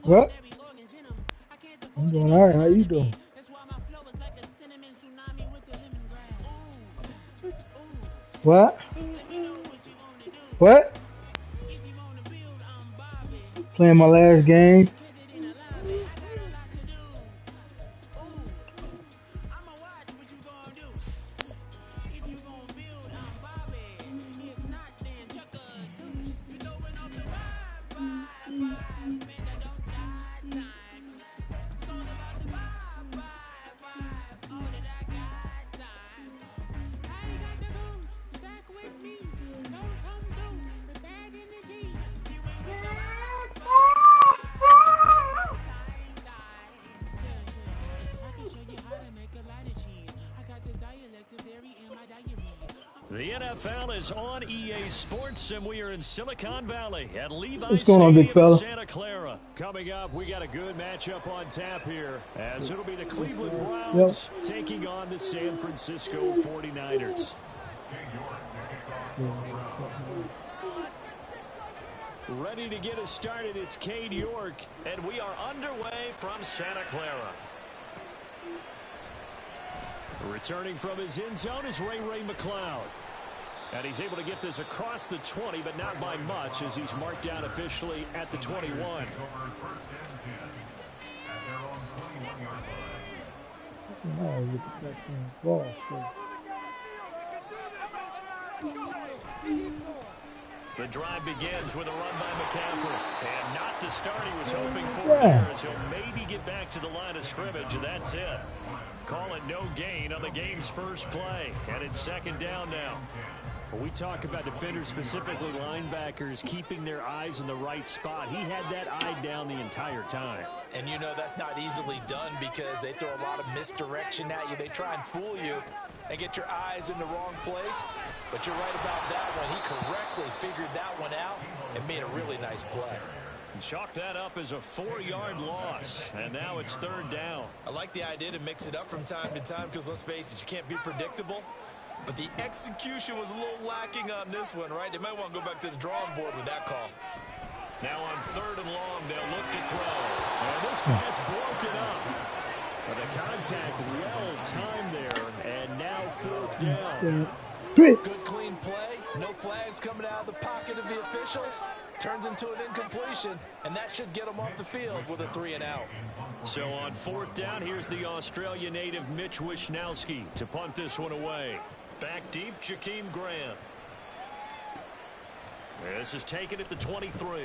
What? I'm doing all right. How you doing? What? What? Playing my last game. The NFL is on EA Sports, and we are in Silicon Valley at What's Levi's going on, big Stadium in fella? Santa Clara. Coming up, we got a good matchup on tap here, as it'll be the Cleveland Yep. Browns taking on the San Francisco 49ers. Ready to get us started, it's Cade York, and we are underway from Santa Clara. Returning from his end zone is Ray McCloud. And he's able to get this across the 20, but not by much, as he's marked down officially at the 21. The drive begins with a run by McCaffrey. And not the start he was hoping for here, as he'll maybe get back to the line of scrimmage, and that's it. Call it no gain on the game's first play. And it's second down now. When we talk about defenders, specifically linebackers, keeping their eyes in the right spot, he had that eye down the entire time. And you know that's not easily done because they throw a lot of misdirection at you. They try and fool you and get your eyes in the wrong place. But you're right about that one. He correctly figured that one out and made a really nice play. Chalk that up as a 4-yard loss, and now it's third down. I like the idea to mix it up from time to time because, let's face it, you can't be predictable. But the execution was a little lacking on this one, right? They might want to go back to the drawing board with that call. Now on third and long, they'll look to throw. And this pass broken up. But the contact well-timed there, and now fourth down. Good clean play. No flags coming out of the pocket of the officials. Turns into an incompletion, and that should get them off the field with a 3 and out. So on fourth down, here's the Australia native Mitch Wishnowsky to punt this one away. Back deep, Jakeem Graham. This is taken at the 23.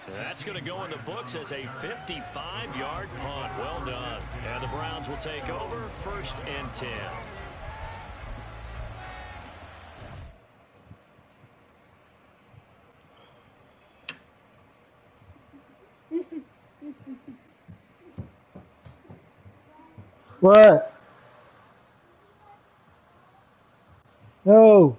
That's going to go in the books as a 55-yard punt. Well done. And the Browns will take over, 1st and 10. What? No.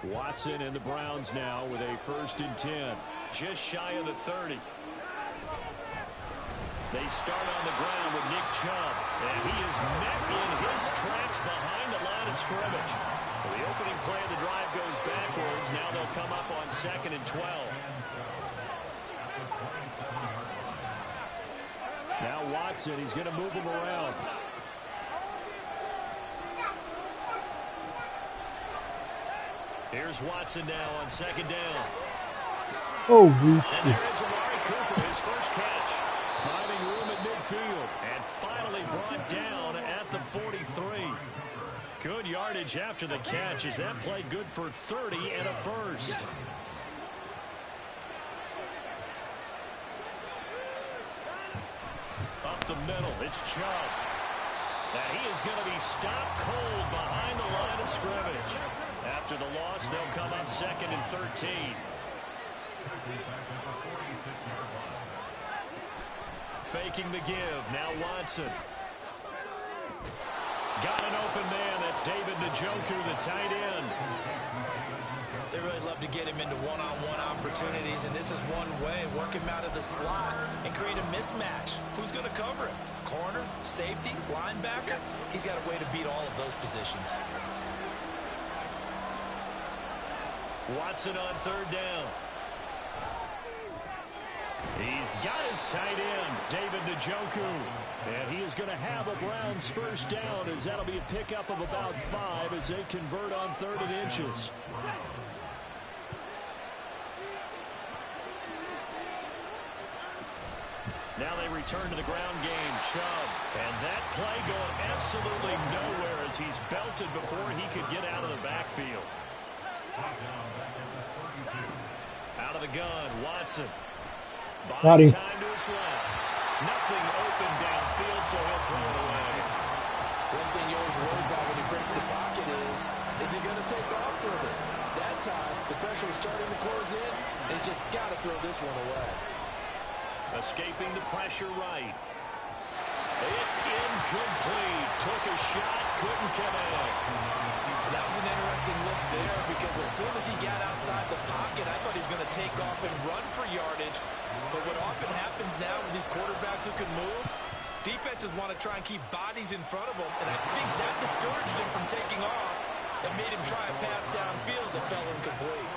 Watson and the Browns now with a 1st and 10. Just shy of the 30. They start on the ground with Nick Chubb. And he is met in his tracks behind the line of scrimmage. The opening play of the drive goes backwards. Now they'll come up on 2nd and 12. Now Watson, he's going to move him around. Here's Watson now on 2nd down. Oh, and there is Amari Cooper, his first catch. Finding room at midfield. And finally brought down at the 43. Good yardage after the catch. Is that play good for 30 and a first? Up the middle, it's Chubb. And he is going to be stopped cold behind the line of scrimmage. After the loss, they'll come up 2nd and 13. Faking the give. Now Watson. Got an open man. That's David Njoku, the tight end. They really love to get him into one-on-one opportunities, and this is one way. Work him out of the slot and create a mismatch. Who's going to cover him? Corner, safety, linebacker? He's got a way to beat all of those positions. Watson on 3rd down. He's got his tight end, David Njoku. And he is going to have a Browns 1st down, as that'll be a pickup of about 5 as they convert on 3rd and inches. Now they return to the ground game. Chubb. And that play going absolutely nowhere as he's belted before he could get out of the backfield. Out of the gun, Watson. Body time to his left. Nothing open downfield, so he'll throw it away. One thing you always worry about when he breaks the pocket is he going to take off with it? That time, the pressure was starting to close in, and he's just got to throw this one away. Escaping the pressure right. It's incomplete. Took a shot, couldn't connect. That was an interesting look there because as soon as he got outside the pocket, I thought he was going to take off and run for yardage. But what often happens now with these quarterbacks who can move, defenses want to try and keep bodies in front of them, and I think that discouraged him from taking off and made him try a pass downfield that fell incomplete.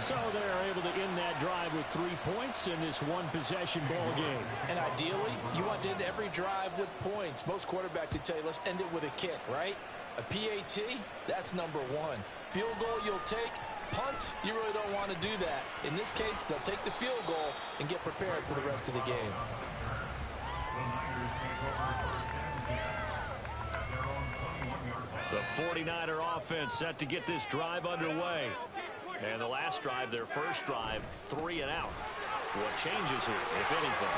So they're able to end that drive with 3 points in this one-possession ball game. And ideally, you want to end every drive with points. Most quarterbacks would tell you, let's end it with a kick, right? A PAT, that's number 1. Field goal you'll take. Punts, you really don't want to do that. In this case, they'll take the field goal and get prepared for the rest of the game. The 49er offense set to get this drive underway. And the last drive, their first drive, 3 and out. What changes here, if anything?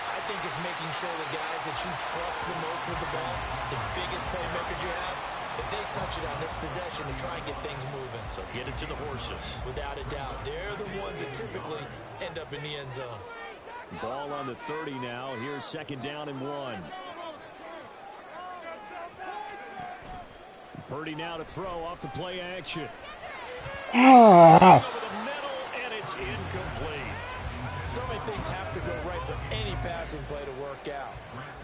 I think it's making sure the guys that you trust the most with the ball, the biggest playmakers you have, that they touch it on this possession to try and get things moving. So get it to the horses. Without a doubt. They're the ones that typically end up in the end zone. Ball on the 30 now. Here's 2nd down and 1. Purdy now to throw off the play action. Over the middle, and it's incomplete. So many things have to go right for any passing play to work out.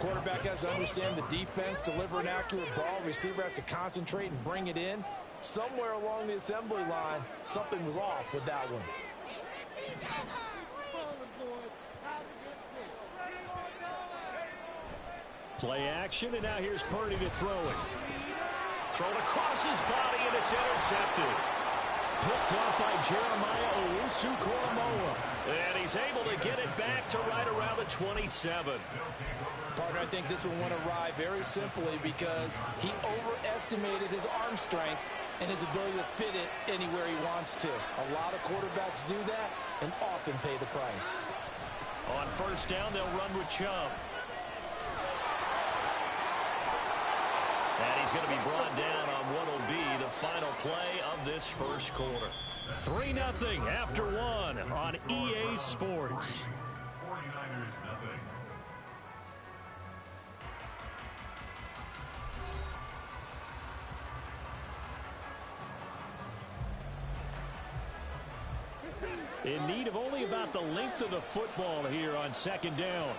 Quarterback has to understand the defense, deliver an accurate ball. Receiver has to concentrate and bring it in. Somewhere along the assembly line, something was off with that one. Play action, and now here's Purdy to throw it. Thrown across his body, and it's intercepted. Picked off by Jeremiah Owusu-Koramoah. And he's able to get it back to right around the 27. Partner, I think this one went awry very simply because he overestimated his arm strength and his ability to fit it anywhere he wants to. A lot of quarterbacks do that and often pay the price. On 1st down, they'll run with Chubb. And he's going to be brought down on what will be the final play of this first quarter. 3-0 after 1 on EA Sports. In need of only about the length of the football here on 2nd down.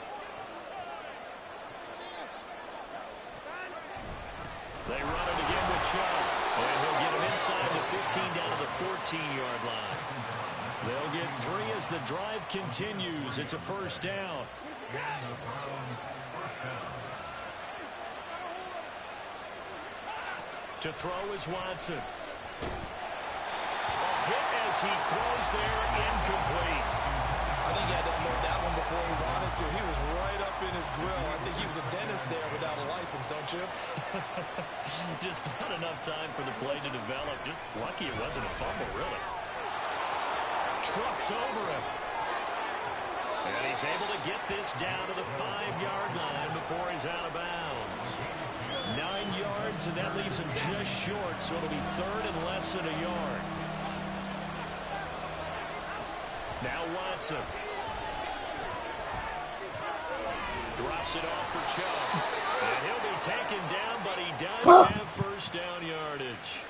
They run it again with Chubb. And he'll get him inside the 15 down to the 14-yard line. They'll get 3 as the drive continues. It's a 1st down. To throw is Watson. A hit as he throws there, incomplete. I think he had to unload that one before he wanted to. He was right up in his grill. I think he was a dentist there without a license, don't you? Just not enough time for the play to develop. Just lucky it wasn't a fumble, really. Trucks over him. And he's able to get this down to the 5-yard line before he's out of bounds. yards, and that leaves him just short, so it'll be 3rd and less than a yard. Now Watson. Drops it off for Chubb. And he'll be taken down, but he does have first down yardage.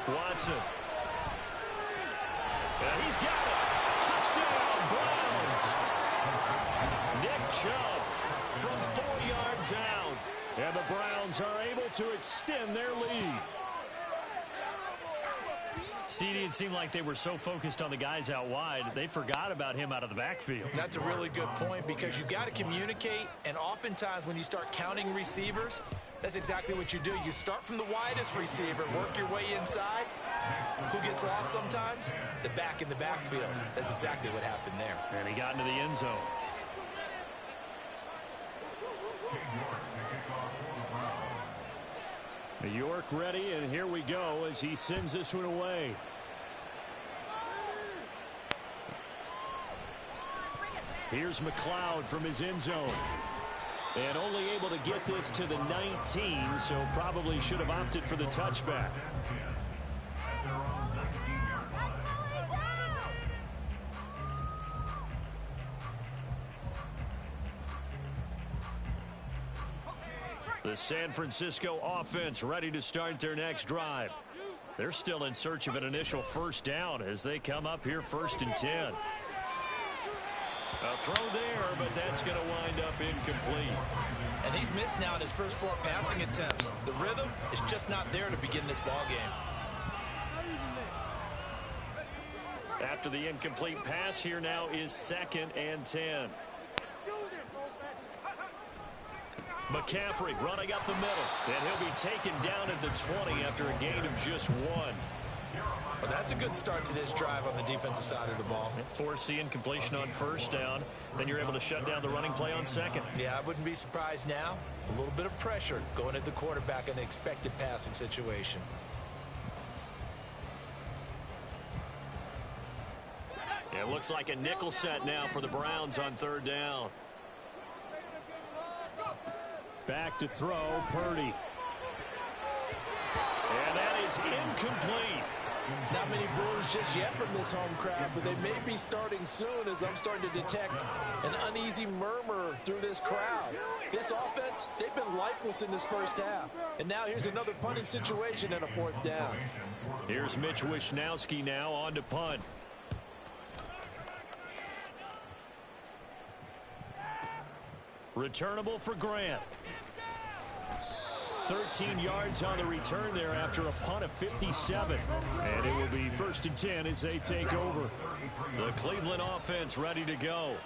Watson. And he's got it. Touchdown, Browns. Nick Chubb from 4 yards out. And the Browns are able to extend their lead. CD, it seemed like they were so focused on the guys out wide, they forgot about him out of the backfield. That's a really good point because you've got to communicate, and oftentimes when you start counting receivers, that's exactly what you do. You start from the widest receiver, work your way inside. Who gets lost sometimes? The back in the backfield. That's exactly what happened there. And he got into the end zone. York ready, and here we go as he sends this one away. Here's McLeod from his end zone. And only able to get this to the 19, so probably should have opted for the touchback. The San Francisco offense ready to start their next drive. They're still in search of an initial first down as they come up here 1st and 10. A throw there, but that's going to wind up incomplete. And he's missed now in his first 4 passing attempts. The rhythm is just not there to begin this ball game. After the incomplete pass, here now is 2nd and 10. McCaffrey running up the middle, and he'll be taken down at the 20 after a gain of just 1. Well, that's a good start to this drive on the defensive side of the ball. Force the incompletion on first down, then you're able to shut down the running play on 2nd. Yeah, I wouldn't be surprised now. A little bit of pressure going at the quarterback in an expected passing situation. It looks like a nickel set now for the Browns on 3rd down. Back to throw, Purdy. And that is incomplete. Not many Brewers just yet from this home crowd, but they may be starting soon as I'm starting to detect an uneasy murmur through this crowd. This offense, they've been lifeless in this first half. And now here's another punting situation and a 4th down. Here's Mitch Wishnowski now on to punt. Returnable for Grant. 13 yards on the return there after a punt of 57. And it will be 1st and 10 as they take over. The Cleveland offense ready to go.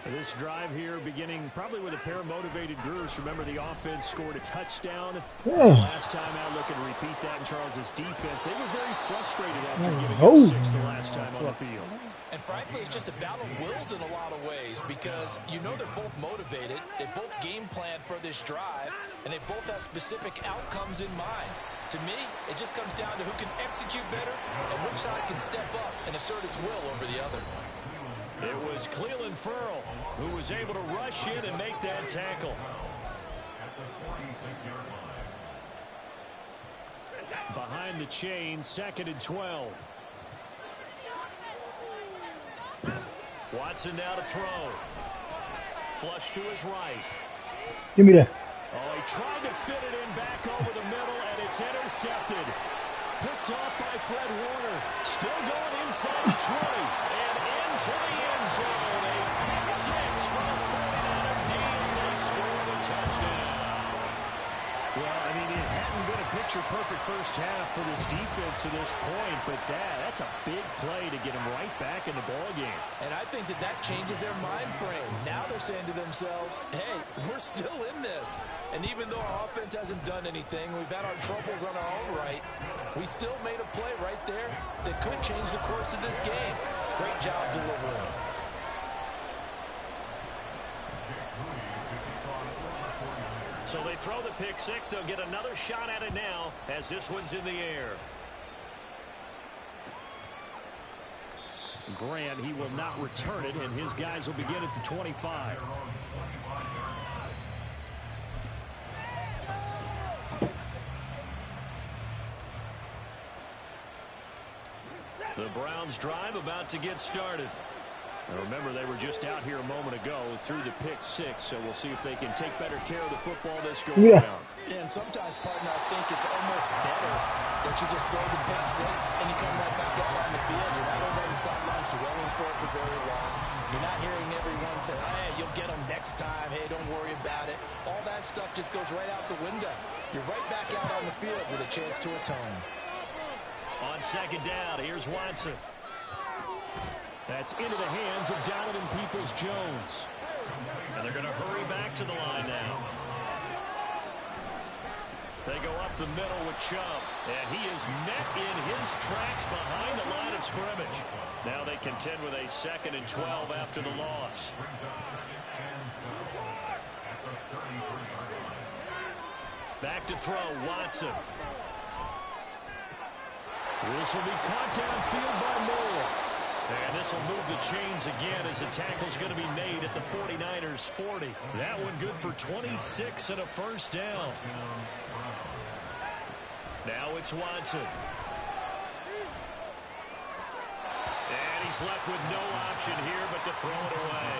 This drive here beginning probably with a pair of motivated groups. Remember, the offense scored a touchdown. Last time out, looking to repeat that in Charles's defense. They were very frustrated after giving up 6 the last time on the field. And frankly, it's just a battle of wills in a lot of ways because you know they're both motivated. They both game plan for this drive, and they both have specific outcomes in mind. To me, it just comes down to who can execute better and which side can step up and assert its will over the other. It was Clelin Ferrell who was able to rush in and make that tackle. Behind the chain, 2nd and 12. Watson now to throw. Flush to his right. Give me that. Oh, he tried to fit it in back over the middle, and it's intercepted. Picked off by Fred Warner. Still going inside the 20. And into the end zone. A pick 6 for the 49er D as they score the touchdown. Well, I mean, it hadn't been a picture-perfect first half for this defense to this point, but that's a big play to get them right back in the ballgame. And I think that changes their mind frame. Now they're saying to themselves, hey, we're still in this. And even though our offense hasn't done anything, we've had our troubles on our own right, we still made a play right there that could change the course of this game. Great job delivering. So they throw the pick 6. They'll get another shot at it now as this one's in the air. Grant, he will not return it, and his guys will begin at the 25. The Browns drive about to get started. Now remember, they were just out here a moment ago through the pick six, so we'll see if they can take better care of the football this go around. Yeah, and sometimes, partner, I think it's almost better that you just throw the pick six and you come right back out on the field. You're not over on the sidelines dwelling for it for very long. You're not hearing everyone say, hey, you'll get them next time. Hey, don't worry about it. All that stuff just goes right out the window. You're right back out on the field with a chance to atone. On second down, here's Watson. That's into the hands of Donovan Peoples-Jones. And they're going to hurry back to the line now. They go up the middle with Chubb. And he is met in his tracks behind the line of scrimmage. Now they contend with a 2nd and 12 after the loss. Back to throw, Watson. This will be caught downfield by Moore. And this will move the chains again as the tackle's going to be made at the 49ers 40. That one good for 26 and a first down. Now it's Watson. And he's left with no option here but to throw it away.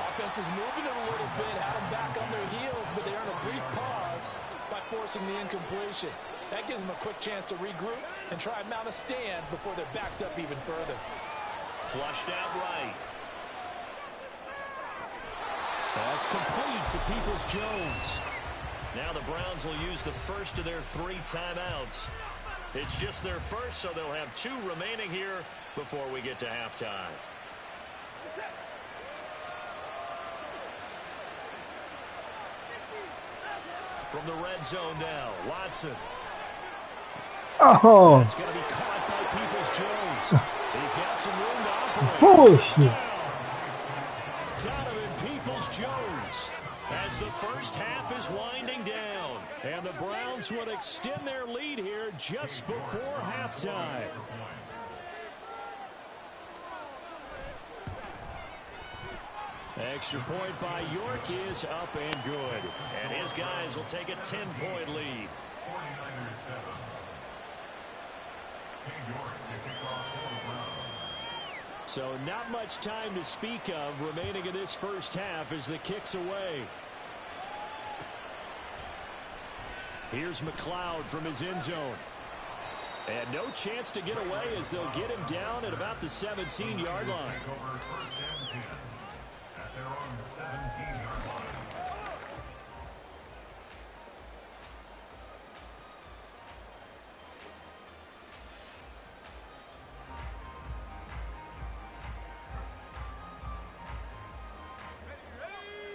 Offense was moving it a little bit, had them back on their heels, but they earned a brief pause by forcing the incompletion. That gives them a quick chance to regroup and try and mount a stand before they're backed up even further. Flushed out right. That's complete to Peoples-Jones. Now the Browns will use the first of their 3 timeouts. It's just their first, so they'll have 2 remaining here before we get to halftime. From the red zone now, Watson. Oh. It's going to be caught by Peoples-Jones. He's got some room to operate. Donovan Peoples-Jones as the first half is winding down. And the Browns would extend their lead here just before halftime. Extra point by York is up and good. And his guys will take a 10-point lead. So not much time to speak of remaining in this first half as the kick's away. Here's McLeod from his end zone. And no chance to get away as they'll get him down at about the 17-yard line.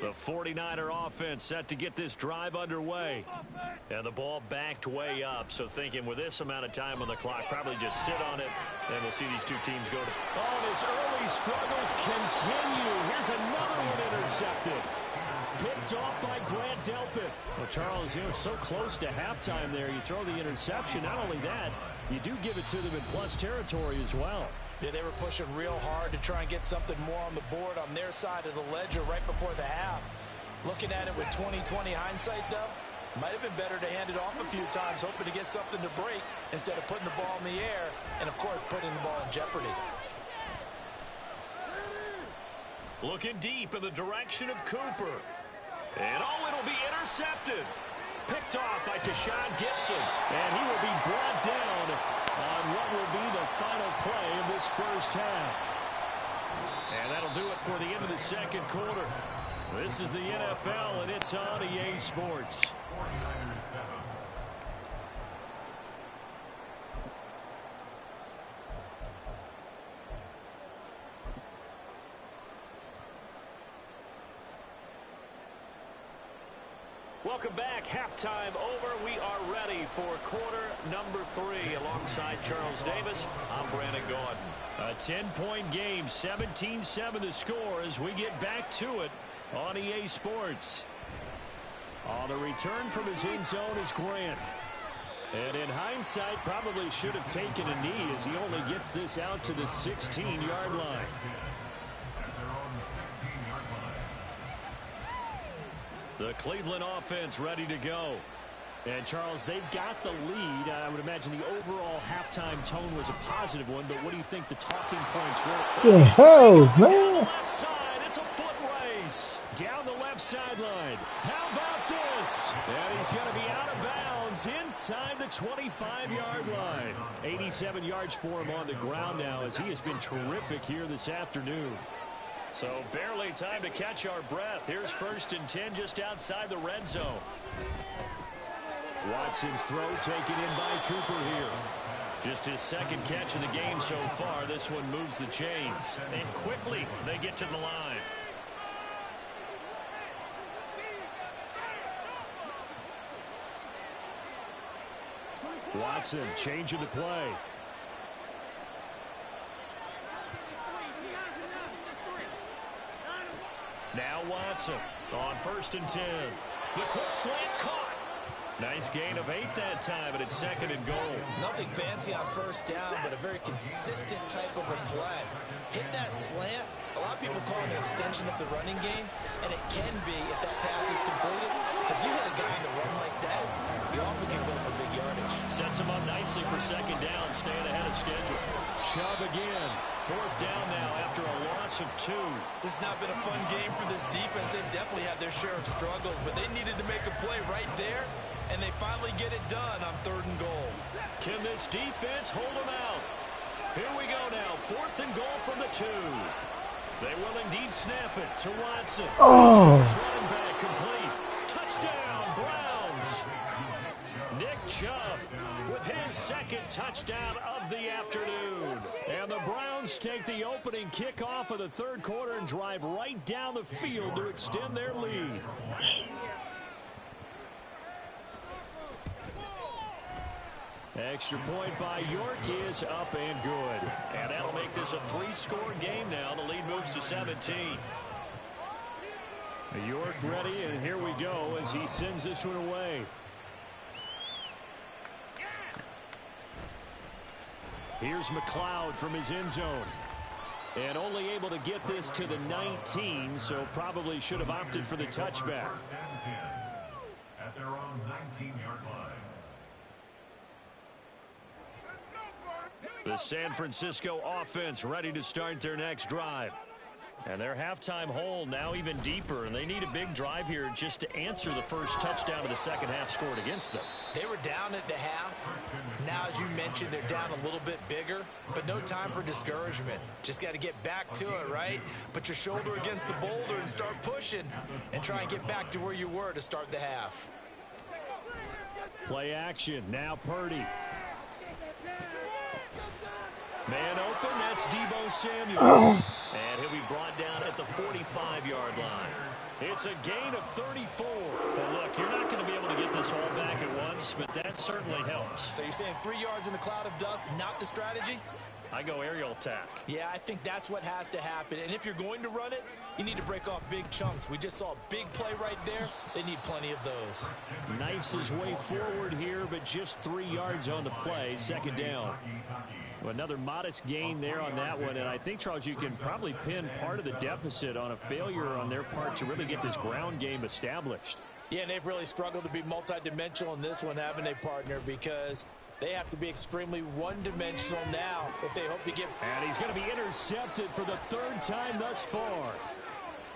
The 49er offense set to get this drive underway. And the ball backed way up. So thinking with this amount of time on the clock, probably just sit on it. And we'll see these two teams go to... Oh, his early struggles continue. Here's another one intercepted. Picked off by Grant Delpit. Well, Charles, you're so close to halftime there. You throw the interception. Not only that, you do give it to them in plus territory as well. Yeah, they were pushing real hard to try and get something more on the board on their side of the ledger right before the half. Looking at it with 20/20 hindsight, though, might have been better to hand it off a few times, hoping to get something to break instead of putting the ball in the air and, of course, putting the ball in jeopardy. Looking deep in the direction of Cooper. And, oh, it'll be intercepted. Picked off by Tashawn Gibson. And he will be brought down on what will be the final play of this first half. And that'll do it for the end of the second quarter. This is the NFL, and it's on EA Sports. Welcome back. Halftime over. We are ready for quarter number 3. Alongside Charles Davis, I'm Brandon Gaudin. A 10-point game, 17-7 the score as we get back to it on EA Sports. On the return from his end zone is Grant. And in hindsight, probably should have taken a knee as he only gets this out to the 16-yard line. The Cleveland offense ready to go. And, Charles, they've got the lead. I would imagine the overall halftime tone was a positive one, but what do you think the talking points were? Oh, man. Left side, it's a foot race. Down the left sideline. How about this? And he's going to be out of bounds inside the 25-yard line. 87 yards for him on the ground now as he has been terrific here this afternoon. So barely time to catch our breath. Here's 1st and 10 just outside the red zone. Watson's throw taken in by Cooper here. Just his 2nd catch of the game so far. This one moves the chains. And quickly they get to the line. Watson changing the play. Now Watson on 1st and 10. The quick slant caught. Nice gain of 8 that time, and it's 2nd and goal. Nothing fancy on 1st down, but a very consistent type of a play. Hit that slant. A lot of people call it an extension of the running game, and it can be if that pass is completed, because you hit a guy in the run like that, you often can go for big yardage. Sets him up nicely for 2nd down, staying ahead of schedule. Chubb again. 4th down now after a loss of 2. This has not been a fun game for this defense. They've definitely had their share of struggles, but they needed to make a play right there, and they finally get it done on 3rd and goal. Can this defense hold them out? Here we go now. 4th and goal from the 2. They will indeed snap it to Watson. Oh. Running back complete. Touchdown, Browns. Nick Chubb with his 2nd touchdown of the afternoon. And the Browns take the opening kickoff of the 3rd quarter and drive right down the field to extend their lead. Extra point by York is up and good. And that'll make this a 3-score game now. The lead moves to 17. York ready, and here we go as he sends this one away. Here's McLeod from his end zone. And only able to get this to the 19, so probably should have opted for the touchback. At their own 19-yard line. The San Francisco offense ready to start their next drive. And their halftime hole now even deeper, and they need a big drive here just to answer the first touchdown of the 2nd half scored against them. They were down at the half. Now, as you mentioned, they're down a little bit bigger, but no time for discouragement. Just got to get back to it, right? Put your shoulder against the boulder and start pushing and try and get back to where you were to start the half. Play action. Now Purdy. Man open, that's Deebo Samuel. And he'll be brought down at the 45-yard line. It's a gain of 34. And look, you're not going to be able to get this all back at once, but that certainly helps. So you're saying 3 yards in a cloud of dust, not the strategy? I go aerial attack. Yeah, I think that's what has to happen. And if you're going to run it, you need to break off big chunks. We just saw a big play right there. They need plenty of those. Knifes his way forward here, but just 3 yards on the play. 2nd down. Another modest gain there on that one, and I think, Charles, you can probably pin part of the deficit on a failure on their part to really get this ground game established. Yeah, and they've really struggled to be multidimensional in this one, haven't they, partner? Because they have to be extremely one-dimensional now if they hope to get... And he's going to be intercepted for the 3rd time thus far.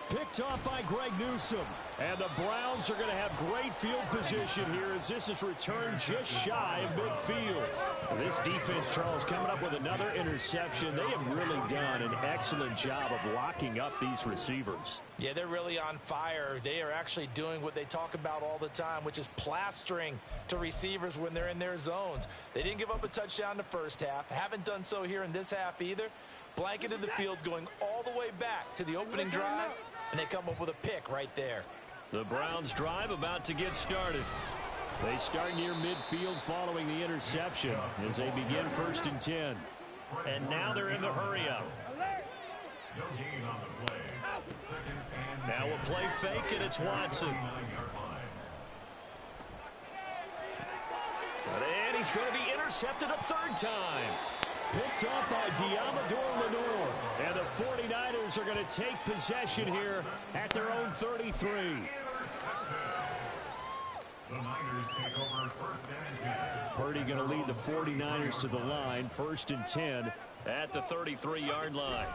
Picked off by Greg Newsome. And the Browns are going to have great field position here as this is returned just shy of midfield. This defense, Charles, coming up with another interception. They have really done an excellent job of locking up these receivers. Yeah, they're really on fire. They are actually doing what they talk about all the time, which is plastering to receivers when they're in their zones. They didn't give up a touchdown in the 1st half. Haven't done so here in this half either. Blanketed the field going all the way back to the opening drive, and they come up with a pick right there. The Browns drive about to get started. They start near midfield following the interception as they begin 1st and 10. And now they're in the hurry-up. Now a play fake, and it's Watson. And he's going to be intercepted a third time. Picked up by Diamador Lenore. And the 49ers are going to take possession here at their own 33. The Niners take over first and 10. Purdy going to lead the 49ers to the line. First and 10 at the 33-yard line.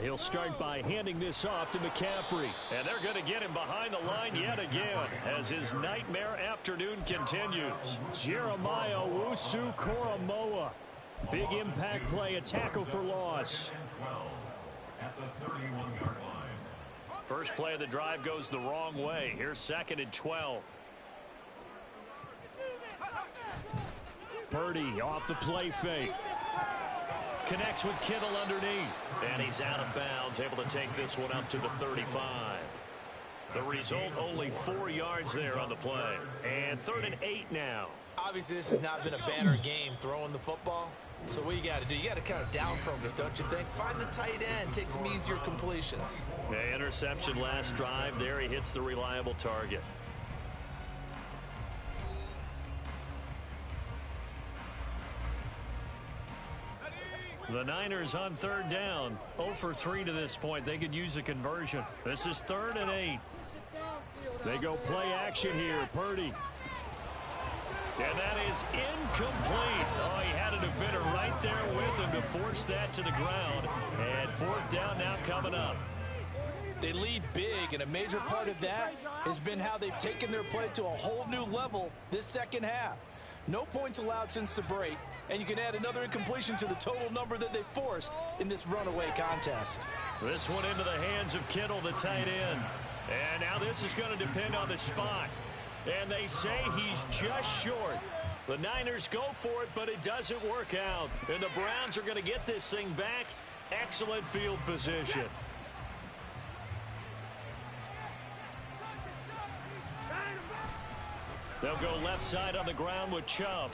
He'll start by handing this off to McCaffrey. And they're going to get him behind the line yet again as his nightmare afternoon continues. Jeremiah Owusu-Koramoah. Big impact play, a tackle for loss. At the 31-yard line. First play of the drive goes the wrong way. Here's second and 12. Purdy off the play fake. Connects with Kittle underneath. And he's out of bounds, able to take this one up to the 35. The result, only 4 yards there on the play. And 3rd and 8 now. Obviously, this has not been a banner game throwing the football. So what you got to do, you got to kind of down focus, don't you think? Find the tight end, take some easier completions. Yeah, interception last drive. There he hits the reliable target. The Niners on 3rd down. 0 for 3 to this point. They could use a conversion. This is 3rd and 8. They go play action here. Purdy. And that is incomplete. Oh, he had a defender right there with him to force that to the ground. And 4th down now coming up. They lead big, and a major part of that has been how they've taken their play to a whole new level this second half. No points allowed since the break, and you can add another incompletion to the total number that they forced in this runaway contest. This one into the hands of Kittle, the tight end. And now this is going to depend on the spot. And they say he's just short. The Niners go for it, but it doesn't work out. And the Browns are going to get this thing back. Excellent field position. They'll go left side on the ground with Chubb.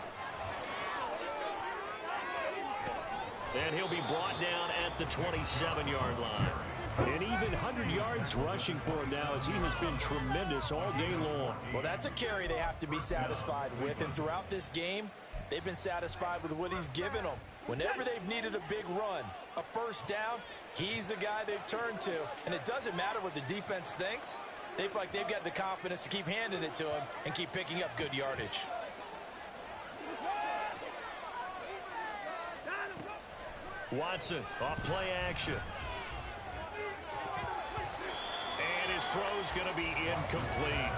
And he'll be brought down at the 27-yard line. And even 100 yards rushing for him now as he has been tremendous all day long. Well, that's a carry they have to be satisfied with. And throughout this game, they've been satisfied with what he's given them. Whenever they've needed a big run, a first down, he's the guy they've turned to. And it doesn't matter what the defense thinks. They feel like they've got the confidence to keep handing it to him and keep picking up good yardage. Watson off play action. And his throw's going to be incomplete.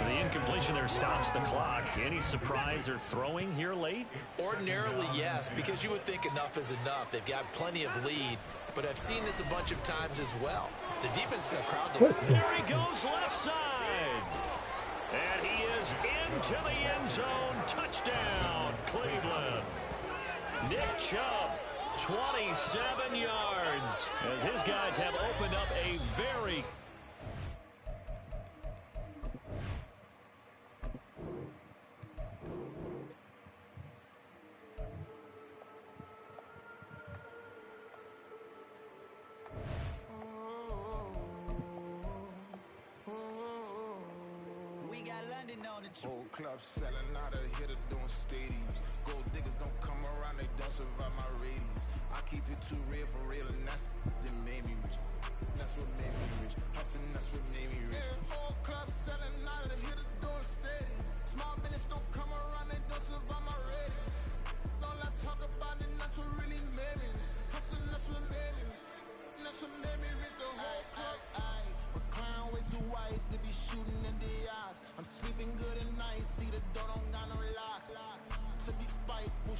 The incompletion there stops the clock. Any surprise they're throwing here late? Ordinarily, yes, because you would think enough is enough. They've got plenty of lead, but I've seen this a bunch of times as well. The defense is going to crowd them. There he goes left side. And he is into the end zone. Touchdown, Cleveland. Nick Chubb, 27 yards. As his guys have opened up a very Whole club selling out of hitter doing stadiums. Gold diggers don't come around, they don't survive my radius. I keep it too real for real, and that's that made me rich. That's what made me rich. Hustling, that's what made me rich. Yeah, whole club selling out of hitters doing stadiums. Small business don't come around, they don't survive my radius. All I talk about it, that's what really made me rich. Hustling, that's what made me rich. That's what made me rich. The whole club. McLaren way too white to be shooting in the eyes. I'm sleeping good at night, see the door don't got no locks. To be spiteful.